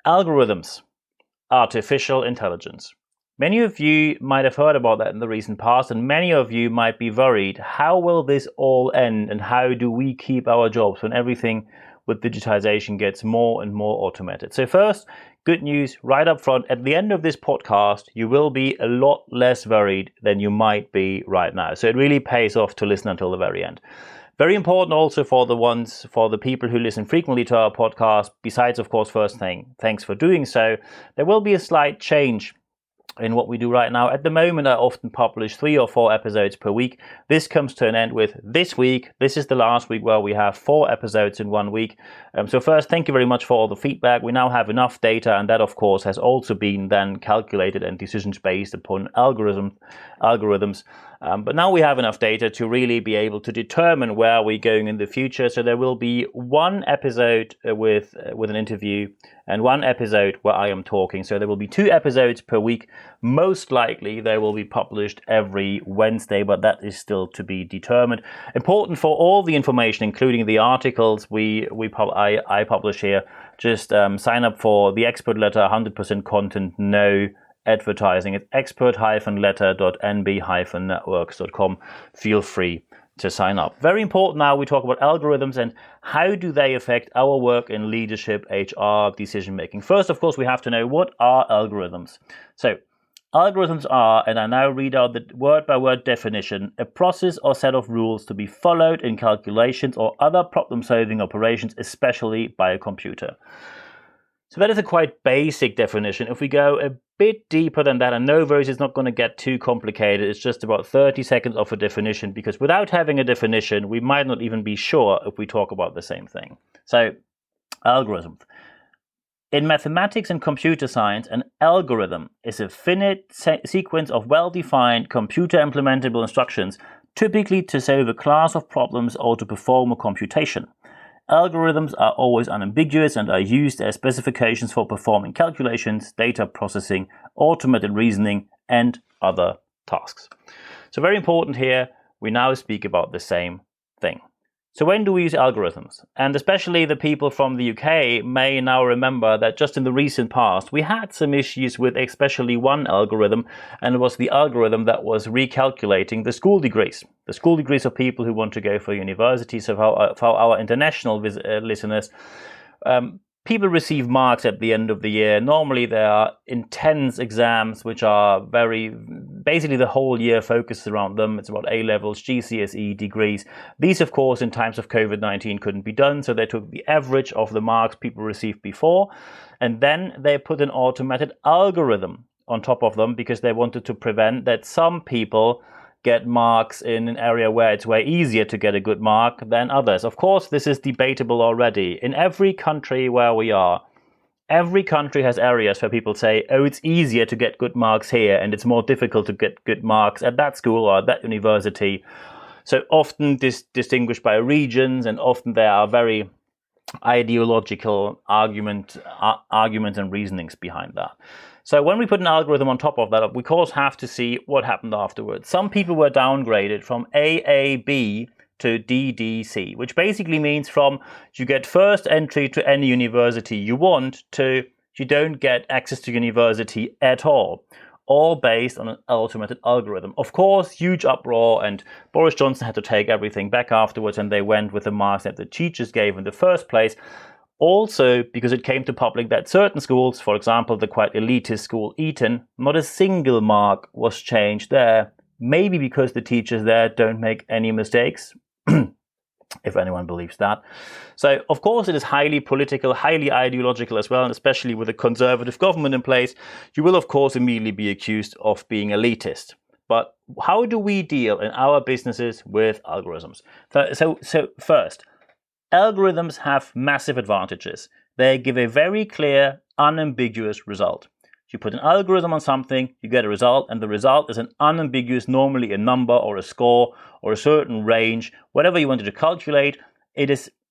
Algorithms, artificial intelligence. Many of you might have heard about that in the recent past, and many of you might be worried, how will this all end and how do we keep our jobs when everything with digitization gets more and more automated? So first, good news right up front, at the end of this podcast, you will be a lot less worried than you might be right now. So it really pays off to listen until the very end. Very important also for the people who listen frequently to our podcast, besides, of course, first thing, thanks for doing so. There will be a slight change in what we do right now. At the moment, I often publish 3 or 4 episodes per week. This comes to an end with this week. This is the last week where we have 4 episodes in 1 week. So first, thank you very much for all the feedback. We now have enough data, and that, of course, has also been then calculated and decisions based upon algorithms. But now we have enough data to really be able to determine where we're going in the future. So there will be 1 episode with an interview and 1 episode where I am talking. So there will be 2 episodes per week. Most likely they will be published every Wednesday, but that is still to be determined. Important for all the information, including the articles I publish here, just sign up for the expert letter, 100% content, no advertising. It's expert-letter.nb-networks.com. Feel free to sign up. Very important now, we talk about algorithms and how do they affect our work in leadership, HR, decision making. First, of course, we have to know, what are algorithms? So algorithms are, and I now read out the word-by-word definition, a process or set of rules to be followed in calculations or other problem-solving operations, especially by a computer. So that is a quite basic definition. If we go a bit deeper than that, and no worries, it's not going to get too complicated. It's just about 30 seconds of a definition, because without having a definition, we might not even be sure if we talk about the same thing. So, algorithm. In mathematics and computer science, an algorithm is a finite sequence of well-defined computer-implementable instructions, typically to solve a class of problems or to perform a computation. Algorithms are always unambiguous and are used as specifications for performing calculations, data processing, automated reasoning, and other tasks. So very important here, we now speak about the same thing. So when do we use algorithms? And especially the people from the UK may now remember that just in the recent past, we had some issues with especially one algorithm, and it was the algorithm that was recalculating the school degrees. The school degrees of people who want to go for university. So for our international listeners, people receive marks at the end of the year. Normally there are intense exams which are basically the whole year focused around them. It's about A-levels, GCSE, degrees. These, of course, in times of COVID-19 couldn't be done, so they took the average of the marks people received before, and then they put an automated algorithm on top of them, because they wanted to prevent that some people get marks in an area where it's way easier to get a good mark than others. Of course, this is debatable already. In every country where we are, every country has areas where people say, oh, it's easier to get good marks here and it's more difficult to get good marks at that school or at that university. So often distinguished by regions, and often there are very ideological arguments and reasonings behind that. So when we put an algorithm on top of that, we of course have to see what happened afterwards. Some people were downgraded from AAB to DDC, which basically means from you get first entry to any university you want to you don't get access to university at all based on an automated algorithm. Of course, huge uproar, and Boris Johnson had to take everything back afterwards, and they went with the marks that the teachers gave in the first place. Also, because it came to public that certain schools, for example, the quite elitist school Eton, not a single mark was changed there. Maybe because the teachers there don't make any mistakes, if anyone believes that. So, of course, it is highly political, highly ideological as well, and especially with a conservative government in place, you will, of course, immediately be accused of being elitist. But how do we deal in our businesses with algorithms? So first, algorithms have massive advantages. They give a very clear, unambiguous result. You put an algorithm on something, you get a result, and the result is an unambiguous, normally a number or a score or a certain range, whatever you wanted to calculate.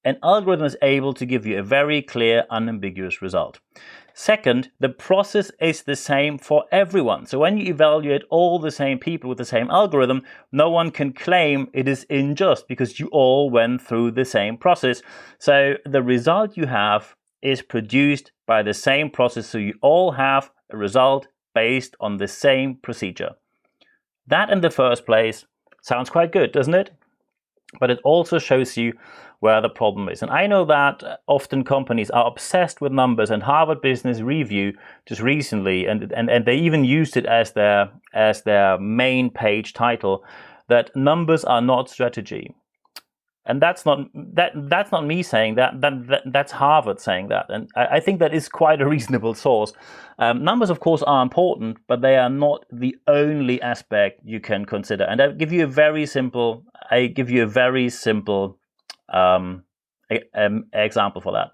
An algorithm is able to give you a very clear, unambiguous result. Second, the process is the same for everyone. So when you evaluate all the same people with the same algorithm, no one can claim it is unjust because you all went through the same process. So the result you have is produced by the same process, so you all have a result based on the same procedure. That in the first place sounds quite good, doesn't it? But it also shows you where the problem is. And I know that often companies are obsessed with numbers, and Harvard Business Review just recently, and they even used it as their main page title, that numbers are not strategy. And that's not me saying that. That's Harvard saying that, and I think that is quite a reasonable source. Numbers, of course, are important, but they are not the only aspect you can consider. And I give you a very simple example for that.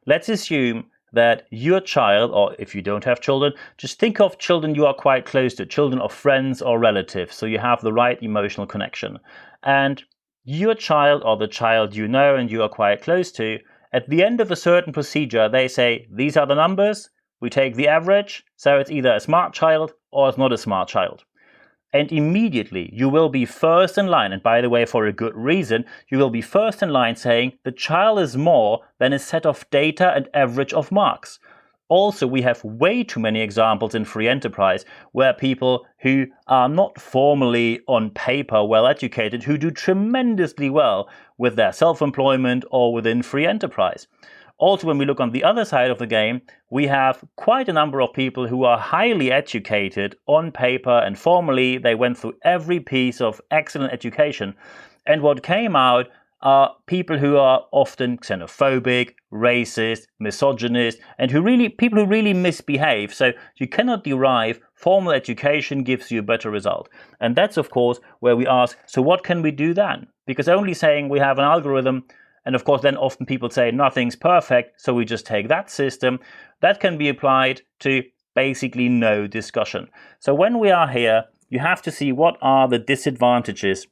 Let's assume that your child, or if you don't have children, just think of children you are quite close to, children of friends or relatives, so you have the right emotional connection. And your child, or the child you know and you are quite close to, at the end of a certain procedure, they say, these are the numbers, we take the average, so it's either a smart child or it's not a smart child. And immediately you will be first in line, and by the way, for a good reason, you will be first in line saying the child is more than a set of data and average of marks. Also, we have way too many examples in free enterprise where people who are not formally on paper well educated, who do tremendously well with their self-employment or within free enterprise. Also, when we look on the other side of the game, we have quite a number of people who are highly educated on paper, and formally they went through every piece of excellent education. And what came out are people who are often xenophobic, racist, misogynist, and people who really misbehave. So you cannot derive formal education gives you a better result. And that's, of course, where we ask, so what can we do then? Because only saying we have an algorithm, and of course then often people say nothing's perfect, so we just take that system, that can be applied to basically no discussion. So when we are here, you have to see what are the disadvantages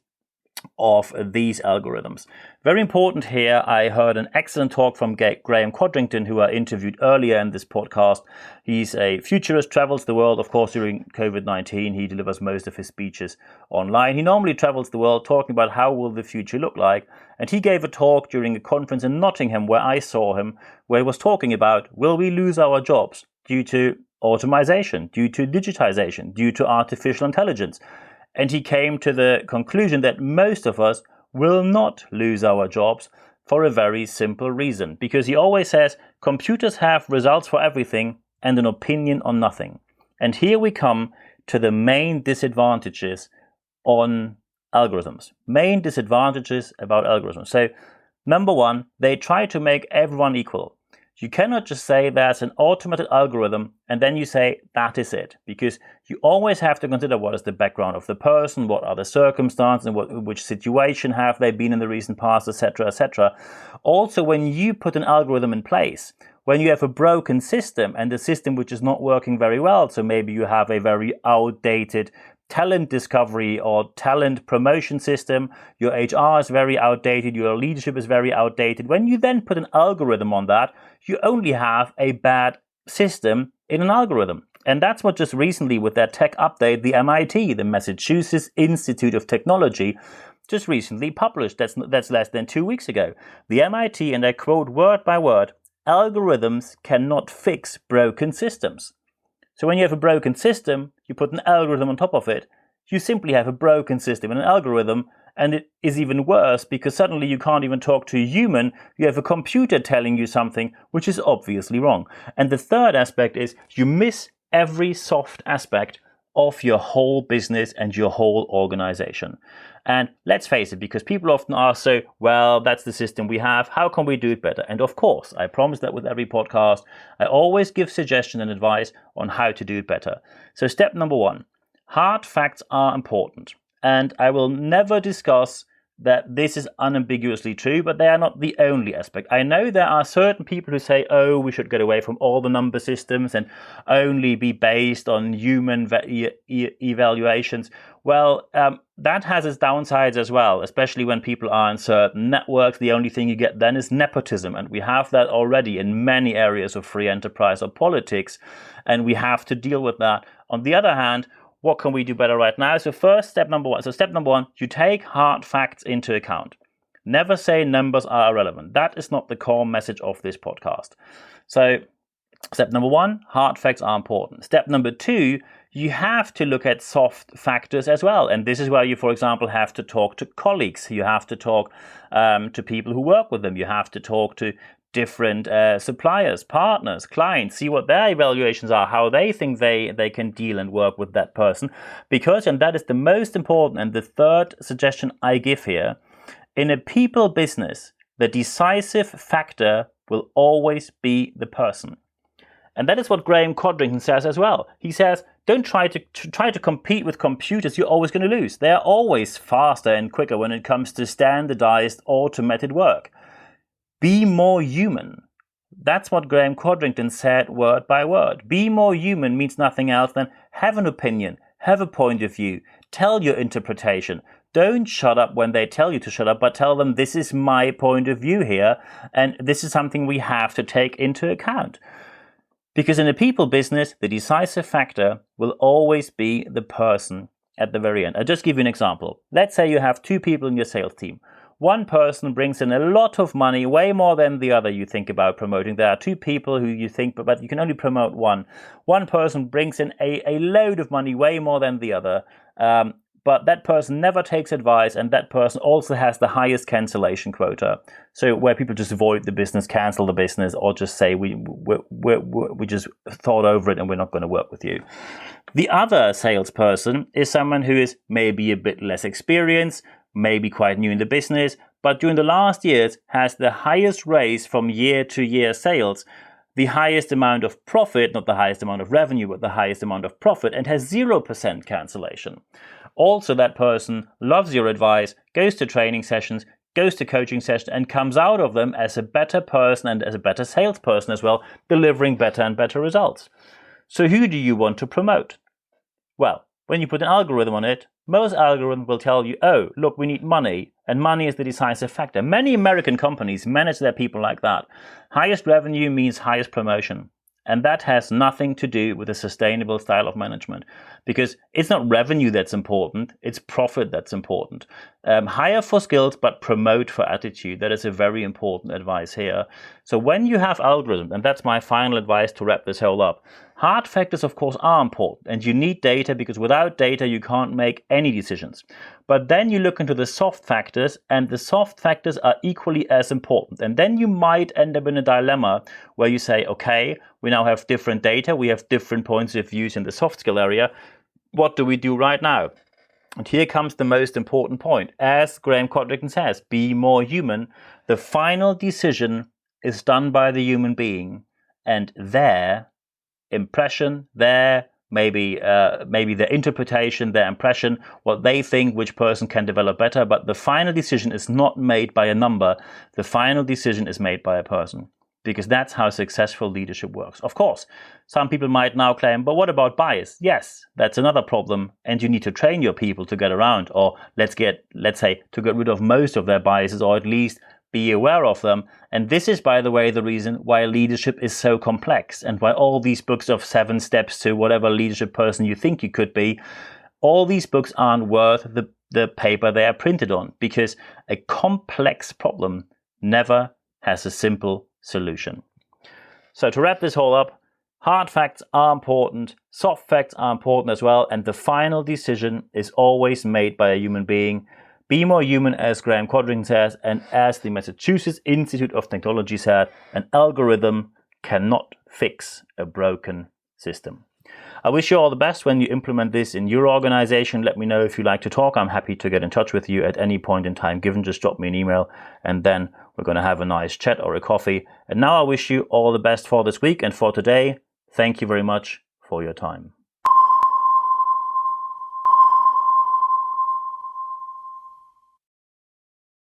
of these algorithms. Very important here, I heard an excellent talk from Graham Codrington, who I interviewed earlier in this podcast. He's a futurist, travels the world. Of course, during COVID-19, he delivers most of his speeches online. He normally travels the world talking about how will the future look like. And he gave a talk during a conference in Nottingham where I saw him, where he was talking about, will we lose our jobs due to automation, due to digitization, due to artificial intelligence? And he came to the conclusion that most of us will not lose our jobs for a very simple reason. Because he always says computers have results for everything and an opinion on nothing. And here we come to the main disadvantages on algorithms. Main disadvantages about algorithms. So, number one, they try to make everyone equal. You cannot just say there's an automated algorithm and then you say that is it, because you always have to consider what is the background of the person, what are the circumstances, and which situation have they been in the recent past, etc., etc. Also, when you put an algorithm in place, when you have a broken system and a system which is not working very well, so maybe you have a very outdated talent discovery or talent promotion system, your HR is very outdated, your leadership is very outdated. When you then put an algorithm on that, you only have a bad system in an algorithm. And that's what just recently with their tech update, the MIT, the Massachusetts Institute of Technology, just recently published. That's less than 2 weeks ago. The MIT, and I quote word by word, algorithms cannot fix broken systems. So when you have a broken system, you put an algorithm on top of it, you simply have a broken system and an algorithm, and it is even worse because suddenly you can't even talk to a human, you have a computer telling you something which is obviously wrong. And the third aspect is you miss every soft aspect of your whole business and your whole organization. And let's face it, because people often ask, so, well, that's the system we have, how can we do it better? And of course, I promise that with every podcast, I always give suggestion and advice on how to do it better. So step number one, hard facts are important. And I will never discuss that this is unambiguously true, but they are not the only aspect. I know there are certain people who say, oh, we should get away from all the number systems and only be based on human evaluations. Well, that has its downsides as well, especially when people are in certain networks. The only thing you get then is nepotism, and we have that already in many areas of free enterprise or politics, and we have to deal with that. On the other hand, what can we do better right now? So step number one, you take hard facts into account. Never say numbers are irrelevant. That is not the core message of this podcast. So Step number 1, hard facts are important. Step number 2, you have to look at soft factors as well. And this is where you, for example, have to talk to colleagues. You have to talk to people who work with them. You have to talk to different suppliers, partners, clients, see what their evaluations are, how they think they can deal and work with that person. Because, and that is the most important and the third suggestion I give here, in a people business, the decisive factor will always be the person. And that is what Graham Codrington says as well. He says, don't try to compete with computers. You're always going to lose. They're always faster and quicker when it comes to standardized, automated work. Be more human. That's what Graham Codrington said word by word. Be more human means nothing else than have an opinion, have a point of view, tell your interpretation. Don't shut up when they tell you to shut up, but tell them this is my point of view here, and this is something we have to take into account. Because in a people business, the decisive factor will always be the person at the very end. I'll just give you an example. Let's say you have 2 people in your sales team. One person brings in a lot of money, way more than the other you think about promoting. There are 2 people who you think, but you can only promote one. One person brings in a load of money, way more than the other. But that person never takes advice, and that person also has the highest cancellation quota. So where people just avoid the business, cancel the business, or just say we just thought over it and we're not going to work with you. The other salesperson is someone who is maybe a bit less experienced, maybe quite new in the business, but during the last years has the highest raise from year to year sales, the highest amount of profit, not the highest amount of revenue, but the highest amount of profit, and has 0% cancellation. Also, that person loves your advice, goes to training sessions, goes to coaching sessions, and comes out of them as a better person and as a better salesperson as well, delivering better and better results. So who do you want to promote? Well, when you put an algorithm on it, most algorithms will tell you, oh, look, we need money, and money is the decisive factor. Many American companies manage their people like that. Highest revenue means highest promotion. And that has nothing to do with a sustainable style of management, because it's not revenue that's important, it's profit that's important. Hire for skills, but promote for attitude. That is a very important advice here. So when you have algorithms, and that's my final advice to wrap this whole up, hard factors, of course, are important, and you need data, because without data, you can't make any decisions. But then you look into the soft factors, and the soft factors are equally as important. And then you might end up in a dilemma where you say, okay, we now have different data, we have different points of view in the soft skill area. What do we do right now? And here comes the most important point. As Graham Codrington says, be more human. The final decision is done by the human being, and their impression, maybe their interpretation, their impression, what they think which person can develop better, but the final decision is not made by a number. The final decision is made by a person, because that's how successful leadership works. Of course, some people might now claim, but what about bias? Yes, that's another problem, and you need to train your people to get around, or let's say to get rid of most of their biases, or at least be aware of them. And this is, by the way, the reason why leadership is so complex, and why all these books of 7 steps to whatever leadership person you think you could be, all these books aren't worth the paper they are printed on, because a complex problem never has a simple solution. So to wrap this whole up, hard facts are important, soft facts are important as well, and the final decision is always made by a human being. Be more human, as Graham Codrington says, and as the Massachusetts Institute of Technology said, an algorithm cannot fix a broken system. I wish you all the best when you implement this in your organization. Let me know if you like to talk. I'm happy to get in touch with you at any point in time given. Just drop me an email, and then we're going to have a nice chat or a coffee. And now I wish you all the best for this week and for today. Thank you very much for your time.